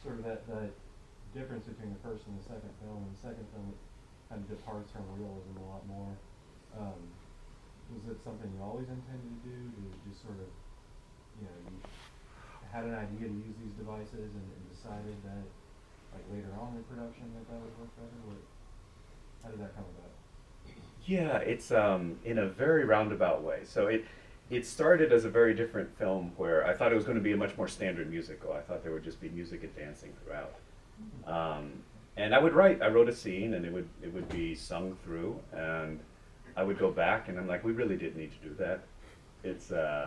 sort of that difference between the first and the second film. In the second film, it kind of departs from realism a lot more. Um, was it something you always intended to do? To just sort of, you know, you had an idea to use these devices and decided that, like later on in production, that would work better? How did that come about? Yeah, it's in a very roundabout way. So it started as a very different film where I thought it was going to be a much more standard musical. I thought there would just be music and dancing throughout. Um, and I wrote a scene, and it would be sung through, and I would go back, and I'm like, we really didn't need to do that.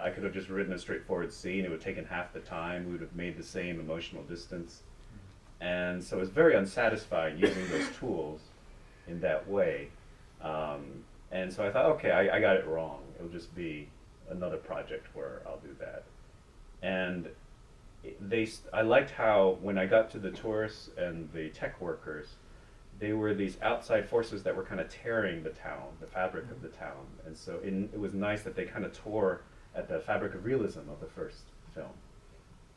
I could have just written a straightforward scene. It would have taken half the time. We would have made the same emotional distance, and so it's very unsatisfying using those tools in that way. And so I thought, okay, I got it wrong. It'll just be another project where I'll do that. And I liked how when I got to the tourists and the tech workers, they were these outside forces that were kind of tearing the town, the fabric of the town. And so it was nice that they kind of tore at the fabric of realism of the first film.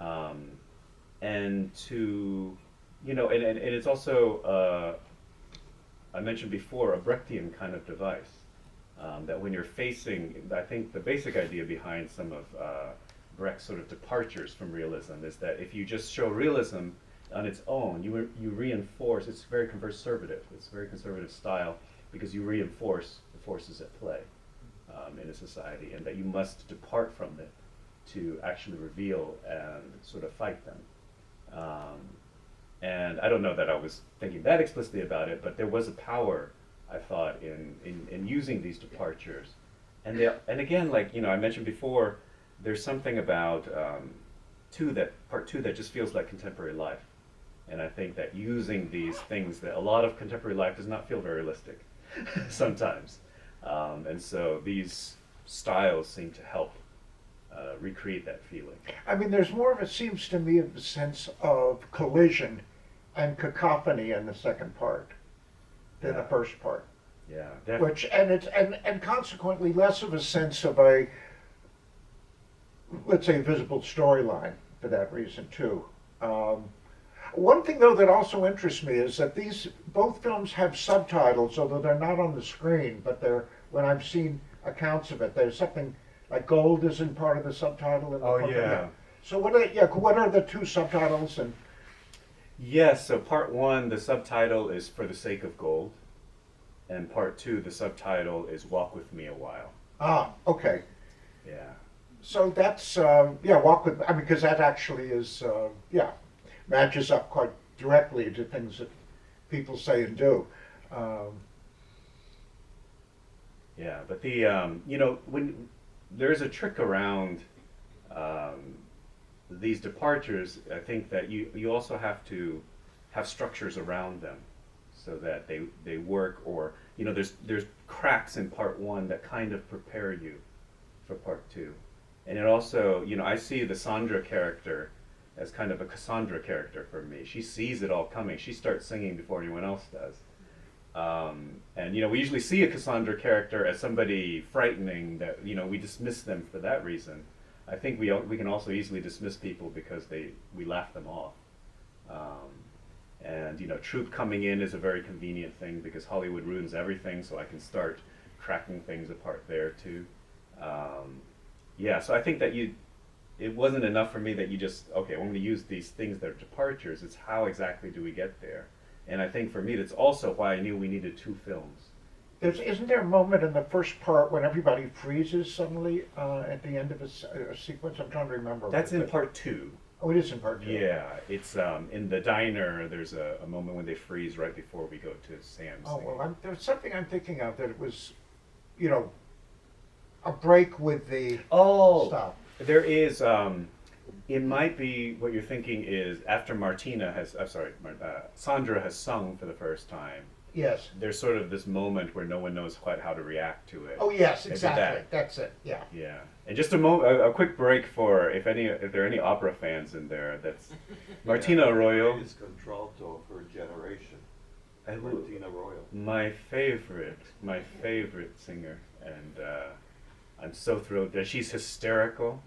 Um, and to, and it's also, I mentioned before, a Brechtian kind of device. That when you're facing, I think the basic idea behind some of Brecht's sort of departures from realism is that if you just show realism on its own, you reinforce. It's very conservative. It's a very conservative style because you reinforce the forces at play in a society, and that you must depart from it to actually reveal and sort of fight them. And I don't know that I was thinking that explicitly about it, but there was a power, I thought, in using these departures. And again, like I mentioned before, there's something about part two that just feels like contemporary life. And I think that using these things that a lot of contemporary life does not feel very realistic sometimes. And so these styles seem to help recreate that feeling. I mean, there's more of it seems to me of a sense of collision and cacophony in the second part than the Yeah. first part. Yeah, Which and consequently less of a sense of a, let's say, visible storyline for that reason too. Um, One thing though that also interests me is that these both films have subtitles, although they're not on the screen. But they're when I've seen accounts of it, there's something like gold isn't part of the subtitle in the Oh book. yeah. So what are the two subtitles and Yes, so part one, the subtitle is For the Sake of Gold, and part two, the subtitle is Walk with Me a While. okay. Yeah. So that's walk with. I mean, because that actually is matches up quite directly to things that people say and do. Um, Yeah, but when there's a trick around um, these departures, I think that you also have to have structures around them so that they work, or there's cracks in part one that kind of prepare you for part two. And it also, I see the Sandra character as kind of a Cassandra character for me. She sees it all coming. She starts singing before anyone else does. And we usually see a Cassandra character as somebody frightening that we dismiss them for that reason. I think we can also easily dismiss people because we laugh them off. And truth coming in is a very convenient thing because Hollywood ruins everything, so I can start cracking things apart there too. Yeah, so I think that it wasn't enough for me that you just, okay, when we use these things that are departures, it's how exactly do we get there? And I think for me, that's also why I knew we needed two films. isn't there a moment in the first part when everybody freezes suddenly at the end of a sequence? I'm trying to remember. That's in part two. Oh, it is in part two. Yeah, it's in the diner. There's a moment when they freeze right before we go to Sam's. Oh singing. well, there's something I'm thinking of that it was, you know, a break with the Oh, stuff. there is. It might be what you're thinking is after Sandra has sung for the first time. Yes. There's sort of this moment where no one knows quite how to react to it. Oh yes, Maybe exactly. that. That's it. Yeah. Yeah, and just a quick break for if there are any opera fans in there. That's Martina Arroyo, Greatest contralto of her generation, I- Martina Arroyo. my favorite singer, and I'm so thrilled that she's hysterical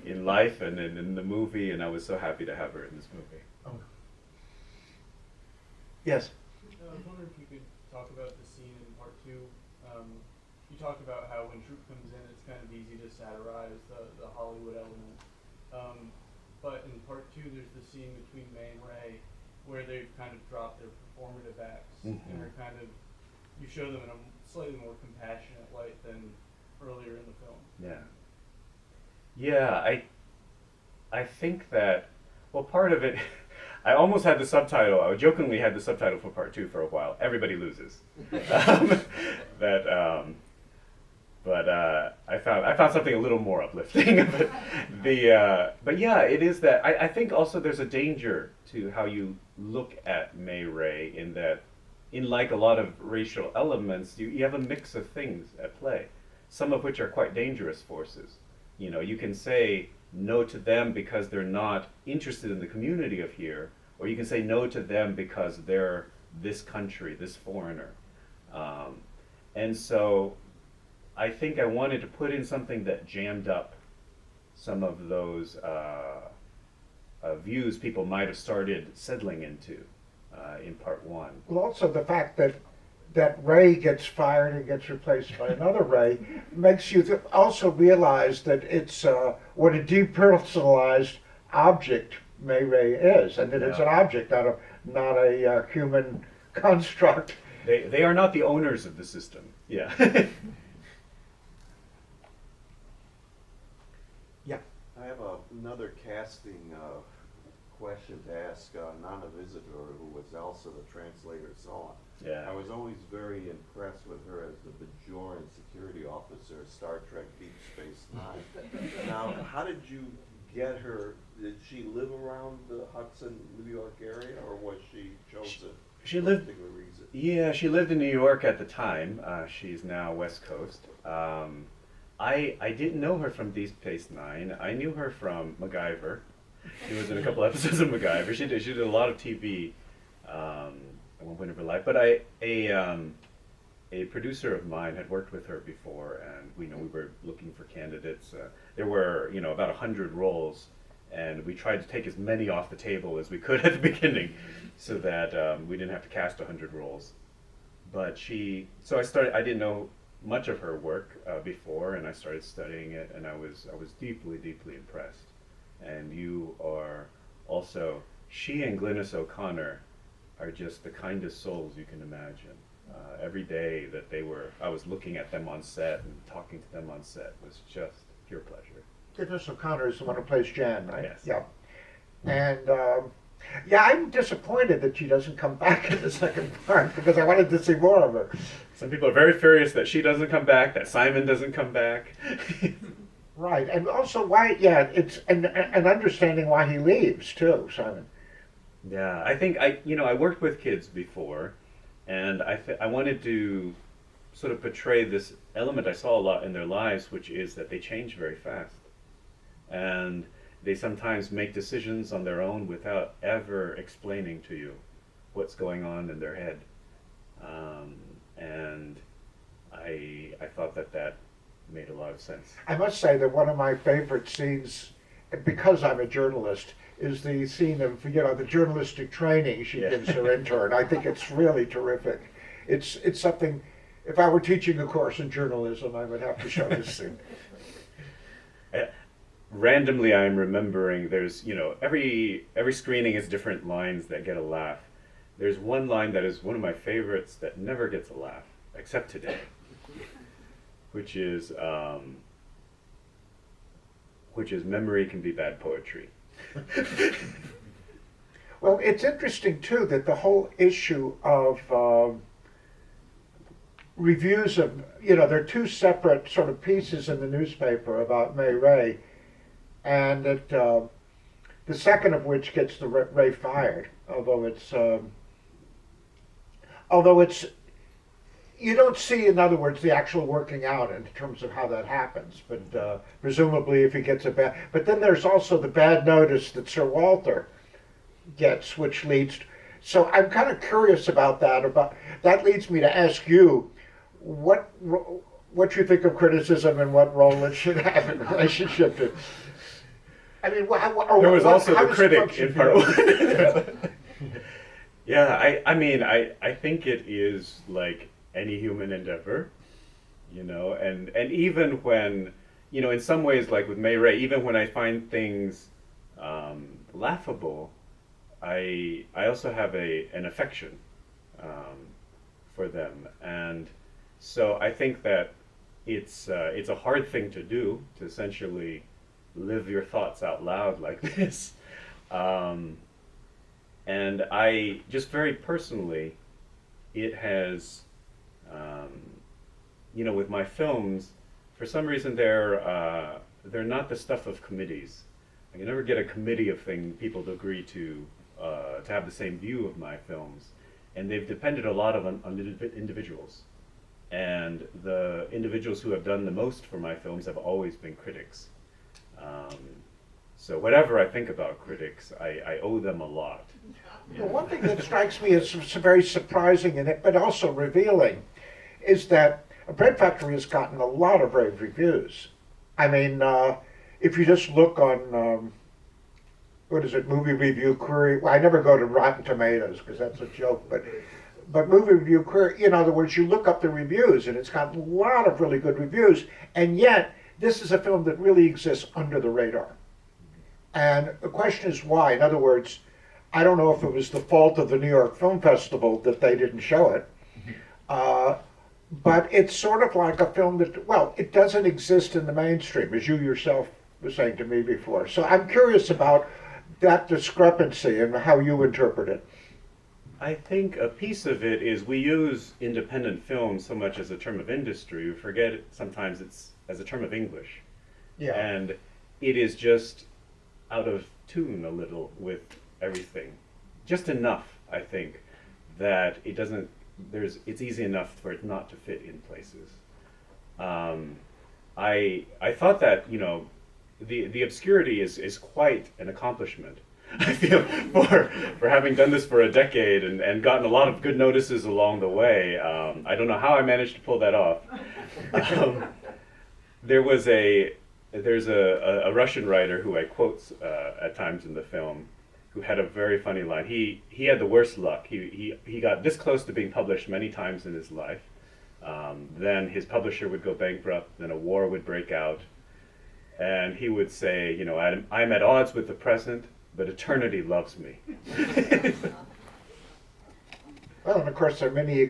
in life and in the movie, and I was so happy to have her in this movie. Oh. Yes. I was wondering if you could talk about the scene in part two. You talked about how when Troop comes in, it's kind of easy to satirize the Hollywood element. But in part two, there's the scene between May and Ray where they've kind of dropped their performative acts and are kind of, you show them in a slightly more compassionate light than earlier in the film. Yeah, I think that, well, part of it, I almost had the subtitle, I jokingly had the subtitle for part two for a while, Everybody Loses. But I found something a little more uplifting. But yeah, it is that, I think also there's a danger to how you look at May Ray in that, in like a lot of racial elements, you have a mix of things at play, some of which are quite dangerous forces. You know, you can say no to them because they're not interested in the community of here, or you can say no to them because they're this country, this foreigner. And so I think I wanted to put in something that jammed up some of those views people might have started settling into in part one. Well, also the fact that Ray gets fired and gets replaced by another Ray makes you also realize that it's what a depersonalized object May Ray is, and that it's an object, not a human construct. They are not the owners of the system. Yeah. Yeah. I have another casting question to ask Nana Visitor, who was Elsa, the translator's son. Yeah. I was always very impressed with her as the Bajoran security officer, Star Trek Deep Space Nine. Now, how did you get her? Did she live around the Hudson, New York area, or was she chosen She for lived. a particular reason? Yeah, she lived in New York at the time. She's now West Coast. I didn't know her from Deep Space Nine. I knew her from MacGyver. She was in a couple episodes of MacGyver. She did a lot of TV at one point of her life. But a producer of mine had worked with her before, and we were looking for candidates. There were about 100 roles, and we tried to take as many off the table as we could at the beginning, so that we didn't have to cast 100 roles. But so I didn't know much of her work before, and I started studying it, and I was deeply, deeply impressed. And you are also, she and Glynis O'Connor are just the kindest souls you can imagine. Every day that I was looking at them on set and talking to them on set was just pure pleasure. Glynis O'Connor is the one who plays Jan, right? Yes. Yeah. And yeah, I'm disappointed that she doesn't come back in the second part because I wanted to see more of her. Some people are very furious that she doesn't come back, that Simon doesn't come back. Right, and also why? Yeah, it's and understanding why he leaves too, Simon. Yeah, I think I worked with kids before, and I wanted to sort of portray this element I saw a lot in their lives, which is that they change very fast, and they sometimes make decisions on their own without ever explaining to you what's going on in their head, and I thought that made a lot of sense. I must say that one of my favorite scenes, because I'm a journalist, is the scene of the journalistic training she gives her intern. I think it's really terrific. It's something. If I were teaching a course in journalism, I would have to show this scene. Randomly, I'm remembering there's every screening is different lines that get a laugh. There's one line that is one of my favorites that never gets a laugh, except today, which is memory can be bad poetry. Well, it's interesting too that the whole issue of reviews of there are two separate sort of pieces in the newspaper about May Ray, and that the second of which gets the Ray fired, although it's you don't see, in other words, the actual working out in terms of how that happens. But presumably, if he gets a bad, but then there's also the bad notice that Sir Walter gets, which leads. So I'm kind of curious about that. That leads me to ask you, what what you think of criticism and what role it should have in relationship to. I mean, There was also how the does critic structure in part feel? one. Yeah, I mean, I think it is like any human endeavor, you know, and even when, you know, in some ways, like with May Ray, even when I find things laughable, I also have an affection for them, and so I think that it's a hard thing to do, to essentially live your thoughts out loud like this. Um, and I just very personally, it has, um, you know, with my films, for some reason they're not the stuff of committees. I can never get a committee of people to agree to have the same view of my films, and they've depended a lot on individuals. And the individuals who have done the most for my films have always been critics. Um, so whatever I think about critics, I owe them a lot. The one thing that strikes me as very surprising in it, but also revealing, is that Bread Factory has gotten a lot of rave reviews. I mean, if you just look on, what is it, Movie Review Query, well, I never go to Rotten Tomatoes because that's a joke, but Movie Review Query, in other words, you look up the reviews and it's got a lot of really good reviews, and yet this is a film that really exists under the radar. And the question is why. In other words, I don't know if it was the fault of the New York Film Festival that they didn't show it, but it's sort of like a film that, well, it doesn't exist in the mainstream, as you yourself were saying to me before. So I'm curious about that discrepancy and how you interpret it. I think a piece of it is we use independent film so much as a term of industry, we forget sometimes it's as a term of English. Yeah. And it is just out of tune a little with everything. Just enough, I think, that it doesn't, it's easy enough for it not to fit in places. I thought that, you know, the obscurity is quite an accomplishment. I feel for having done this for a decade and gotten a lot of good notices along the way. I don't know how I managed to pull that off. There's a Russian writer who I quote at times in the film, who had a very funny line. He had the worst luck. He got this close to being published many times in his life. Then his publisher would go bankrupt. Then a war would break out, and he would say, you know, I'm at odds with the present, but eternity loves me. Well, and of course there are many